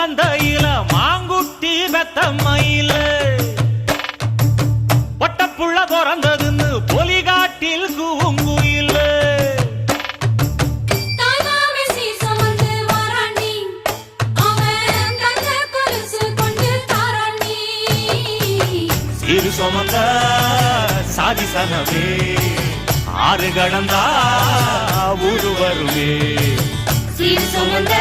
மந்தையில மாங்குட்டி வெத்தம்மையில பொட்டப்புள்ள பிறந்ததுன்னு பொலிகாட்டில் கூங்குயில சீரு சுமந்த சாதிசனவே ஆறு கடந்தா ஊரு வருவே சீர் சுமந்த